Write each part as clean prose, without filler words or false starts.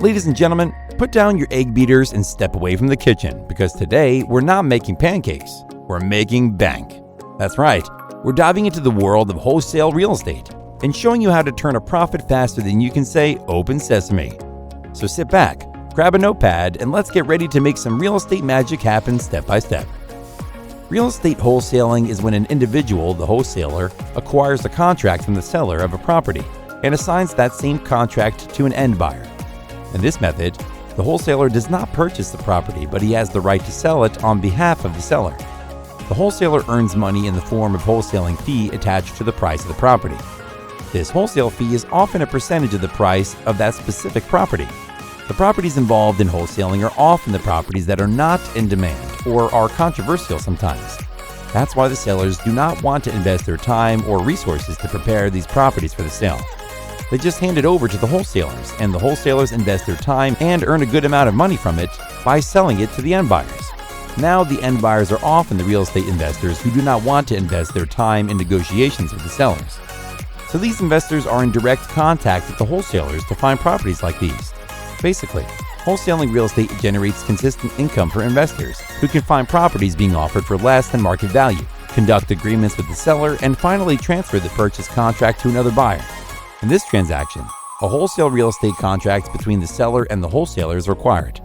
Ladies and gentlemen, put down your egg beaters and step away from the kitchen, because today we're not making pancakes, we're making bank. That's right, we're diving into the world of wholesale real estate and showing you how to turn a profit faster than you can say open sesame. So sit back, grab a notepad, and let's get ready to make some real estate magic happen step by step. Real estate wholesaling is when an individual, the wholesaler, acquires a contract from the seller of a property and assigns that same contract to an end buyer. In this method, the wholesaler does not purchase the property, but he has the right to sell it on behalf of the seller. The wholesaler earns money in the form of wholesaling fee attached to the price of the property. This wholesale fee is often a percentage of the price of that specific property. The properties involved in wholesaling are often the properties that are not in demand or are controversial sometimes. That's why the sellers do not want to invest their time or resources to prepare these properties for the sale. They just hand it over to the wholesalers, and the wholesalers invest their time and earn a good amount of money from it by selling it to the end buyers. Now, the end buyers are often the real estate investors who do not want to invest their time in negotiations with the sellers. So these investors are in direct contact with the wholesalers to find properties like these. Basically, wholesaling real estate generates consistent income for investors who can find properties being offered for less than market value, conduct agreements with the seller, and finally transfer the purchase contract to another buyer. In this transaction, a wholesale real estate contract between the seller and the wholesaler is required.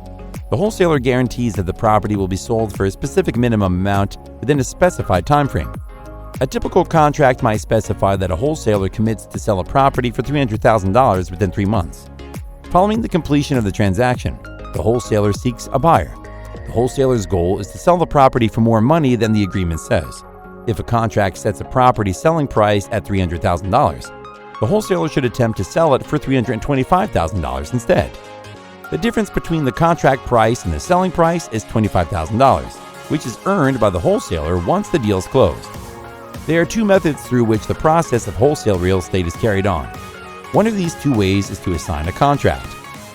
The wholesaler guarantees that the property will be sold for a specific minimum amount within a specified time frame. A typical contract might specify that a wholesaler commits to sell a property for $300,000 within 3 months. Following the completion of the transaction, the wholesaler seeks a buyer. The wholesaler's goal is to sell the property for more money than the agreement says. If a contract sets a property selling price at $300,000, the wholesaler should attempt to sell it for $325,000 instead. The difference between the contract price and the selling price is $25,000, which is earned by the wholesaler once the deal is closed. There are two methods through which the process of wholesale real estate is carried on. One of these two ways is to assign a contract.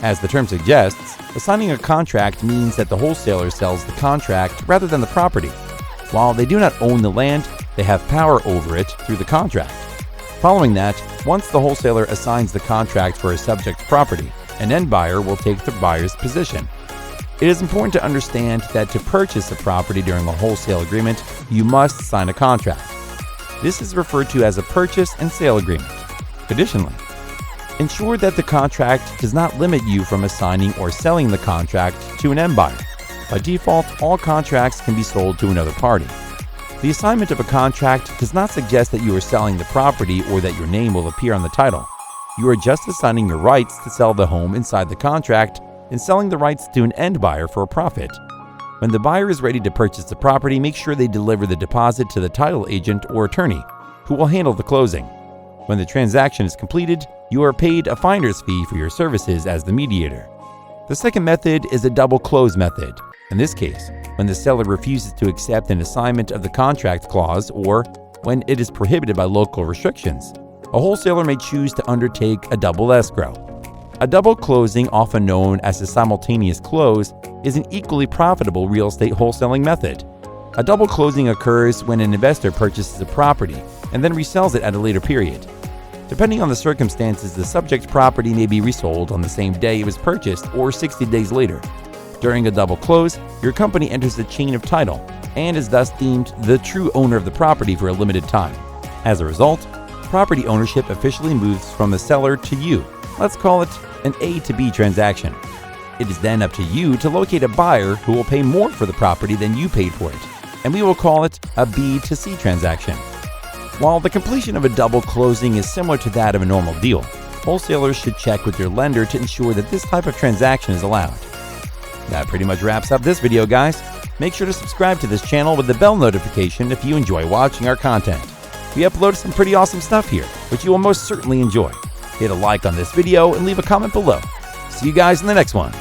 As the term suggests, assigning a contract means that the wholesaler sells the contract rather than the property. While they do not own the land, they have power over it through the contract. Following that, once the wholesaler assigns the contract for a subject property, an end buyer will take the buyer's position. It is important to understand that to purchase a property during a wholesale agreement, you must sign a contract. This is referred to as a purchase and sale agreement. Additionally, ensure that the contract does not limit you from assigning or selling the contract to an end buyer. By default, all contracts can be sold to another party. The assignment of a contract does not suggest that you are selling the property or that your name will appear on the title. You are just assigning your rights to sell the home inside the contract and selling the rights to an end buyer for a profit. When the buyer is ready to purchase the property, make sure they deliver the deposit to the title agent or attorney, who will handle the closing. When the transaction is completed, you are paid a finder's fee for your services as the mediator. The second method is a double close method. In this case, when the seller refuses to accept an assignment of the contract clause or when it is prohibited by local restrictions, a wholesaler may choose to undertake a double escrow. A double closing, often known as a simultaneous close, is an equally profitable real estate wholesaling method. A double closing occurs when an investor purchases a property and then resells it at a later period. Depending on the circumstances, the subject property may be resold on the same day it was purchased or 60 days later. During a double close, your company enters the chain of title and is thus deemed the true owner of the property for a limited time. As a result, property ownership officially moves from the seller to you. Let's call it an A to B transaction. It is then up to you to locate a buyer who will pay more for the property than you paid for it, and we will call it a B to C transaction. While the completion of a double closing is similar to that of a normal deal, wholesalers should check with their lender to ensure that this type of transaction is allowed. That pretty much wraps up this video, guys. Make sure to subscribe to this channel with the bell notification if you enjoy watching our content. We upload some pretty awesome stuff here, which you will most certainly enjoy. Hit a like on this video and leave a comment below. See you guys in the next one.